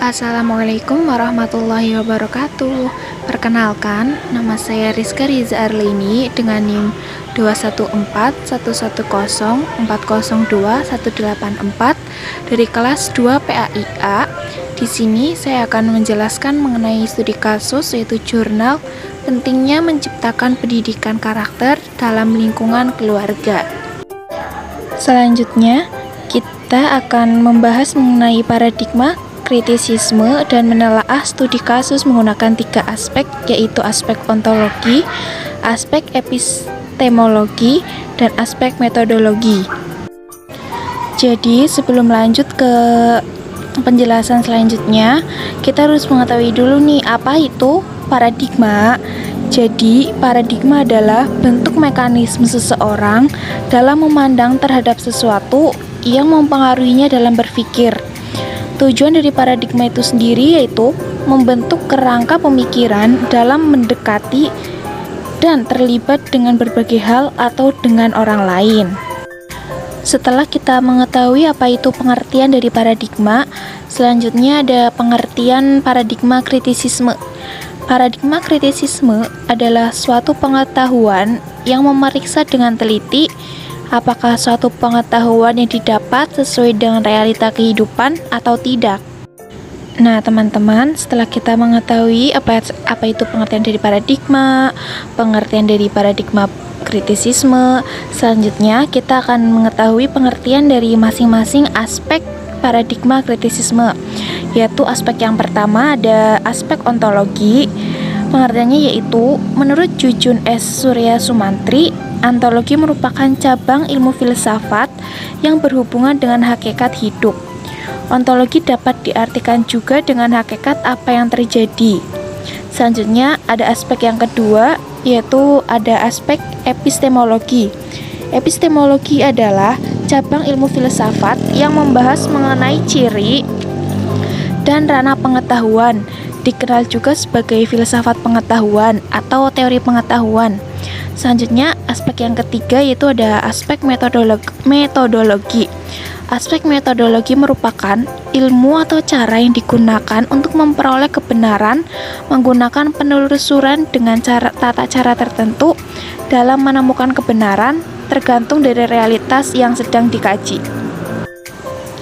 Assalamualaikum warahmatullahi wabarakatuh. Perkenalkan, nama saya Rizka Riza Arlini dengan NIM 21411040218 dari kelas 2 PAIA. Di sini saya akan menjelaskan mengenai studi kasus, yaitu jurnal pentingnya menciptakan pendidikan karakter dalam lingkungan keluarga. Selanjutnya, kita akan membahas mengenai paradigma kritisisme dan menelaah studi kasus menggunakan 3 aspek, yaitu aspek ontologi, aspek epistemologi, dan aspek metodologi. Jadi, sebelum lanjut ke penjelasan selanjutnya, kita harus mengetahui dulu nih apa itu paradigma. Jadi, paradigma adalah bentuk mekanisme seseorang dalam memandang terhadap sesuatu yang mempengaruhinya dalam berpikir. Tujuan dari paradigma itu sendiri yaitu membentuk kerangka pemikiran dalam mendekati dan terlibat dengan berbagai hal atau dengan orang lain. Setelah kita mengetahui apa itu pengertian dari paradigma, selanjutnya ada pengertian paradigma kritisisme. Paradigma kritisisme adalah suatu pengetahuan yang memeriksa dengan teliti apakah suatu pengetahuan yang didapat sesuai dengan realita kehidupan atau tidak. Nah, teman-teman, setelah kita mengetahui apa itu pengertian dari paradigma, pengertian dari paradigma kritisisme, selanjutnya kita akan mengetahui pengertian dari masing-masing aspek paradigma kritisisme, yaitu aspek yang pertama ada aspek ontologi. Pengertiannya yaitu, menurut Jujun S. Surya Sumantri, ontologi merupakan cabang ilmu filsafat yang berhubungan dengan hakikat hidup. Ontologi dapat diartikan juga dengan hakikat apa yang terjadi. Selanjutnya ada aspek yang kedua, yaitu ada aspek epistemologi. Epistemologi adalah cabang ilmu filsafat yang membahas mengenai ciri dan ranah pengetahuan, dikenal juga sebagai filsafat pengetahuan atau teori pengetahuan. Selanjutnya, aspek yang ketiga yaitu ada aspek metodologi. Aspek metodologi merupakan ilmu atau cara yang digunakan untuk memperoleh kebenaran menggunakan penelusuran dengan tata cara tertentu dalam menemukan kebenaran tergantung dari realitas yang sedang dikaji.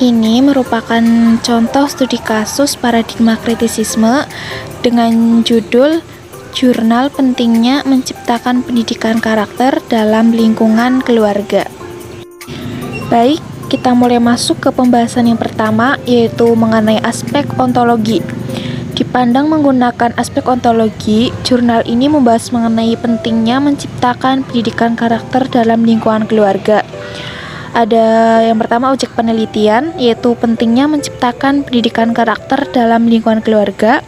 Ini merupakan contoh studi kasus paradigma kritisisme dengan judul Jurnal Pentingnya Menciptakan Pendidikan Karakter dalam Lingkungan Keluarga. Baik, kita mulai masuk ke pembahasan yang pertama, yaitu mengenai aspek ontologi. Dipandang menggunakan aspek ontologi, jurnal ini membahas mengenai pentingnya menciptakan pendidikan karakter dalam lingkungan keluarga. Ada yang pertama objek penelitian, yaitu pentingnya menciptakan pendidikan karakter dalam lingkungan keluarga.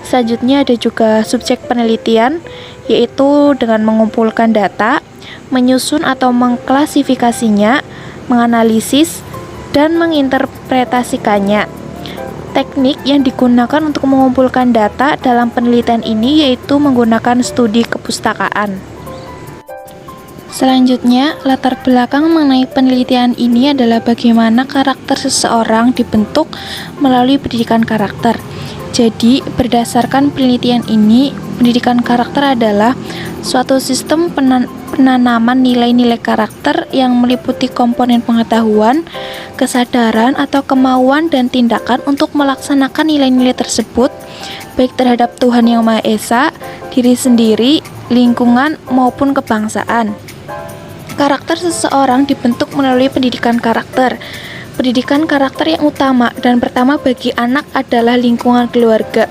Selanjutnya ada juga subjek penelitian, yaitu dengan mengumpulkan data, menyusun atau mengklasifikasinya, menganalisis, dan menginterpretasikannya. Teknik yang digunakan untuk mengumpulkan data dalam penelitian ini yaitu menggunakan studi kepustakaan. Selanjutnya, latar belakang mengenai penelitian ini adalah bagaimana karakter seseorang dibentuk melalui pendidikan karakter. Jadi, berdasarkan penelitian ini, pendidikan karakter adalah suatu sistem penanaman nilai-nilai karakter yang meliputi komponen pengetahuan, kesadaran atau kemauan dan tindakan untuk melaksanakan nilai-nilai tersebut, baik terhadap Tuhan Yang Maha Esa, diri sendiri, lingkungan, maupun kebangsaan. Karakter seseorang dibentuk melalui pendidikan karakter. Pendidikan karakter yang utama dan pertama bagi anak adalah lingkungan keluarga.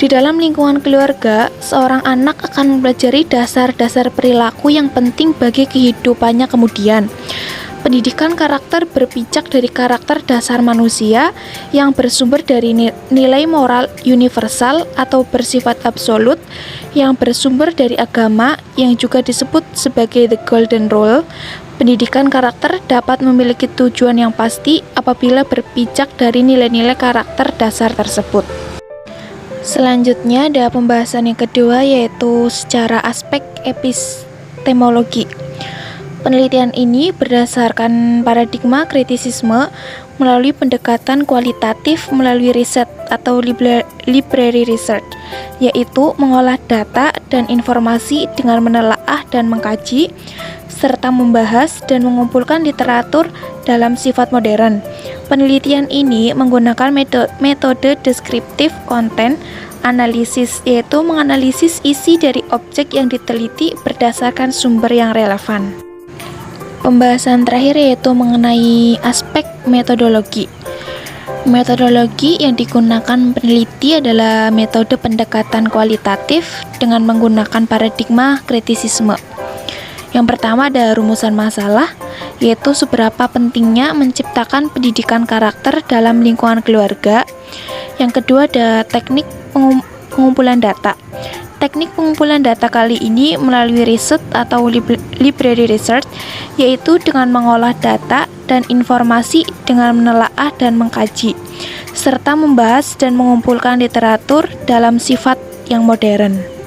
Di dalam lingkungan keluarga, seorang anak akan mempelajari dasar-dasar perilaku yang penting bagi kehidupannya kemudian. Pendidikan karakter berpijak dari karakter dasar manusia yang bersumber dari nilai moral universal atau bersifat absolut, yang bersumber dari agama yang juga disebut sebagai the golden rule. Pendidikan karakter dapat memiliki tujuan yang pasti apabila berpijak dari nilai-nilai karakter dasar tersebut. Selanjutnya ada pembahasan yang kedua, yaitu secara aspek epistemologi. Penelitian ini berdasarkan paradigma kritisisme melalui pendekatan kualitatif melalui riset atau library research, yaitu mengolah data dan informasi dengan menelaah dan mengkaji, serta membahas dan mengumpulkan literatur dalam sifat modern. Penelitian ini menggunakan metode deskriptif konten analisis, yaitu menganalisis isi dari objek yang diteliti berdasarkan sumber yang relevan. Pembahasan terakhir yaitu mengenai aspek metodologi. Metodologi yang digunakan peneliti adalah metode pendekatan kualitatif dengan menggunakan paradigma kritisisme. Yang pertama ada rumusan masalah, yaitu seberapa pentingnya menciptakan pendidikan karakter dalam lingkungan keluarga. Yang kedua ada teknik pengumpulan data. Teknik pengumpulan data kali ini melalui riset atau library research, yaitu dengan mengolah data dan informasi dengan menelaah dan mengkaji, serta membahas dan mengumpulkan literatur dalam sifat yang modern.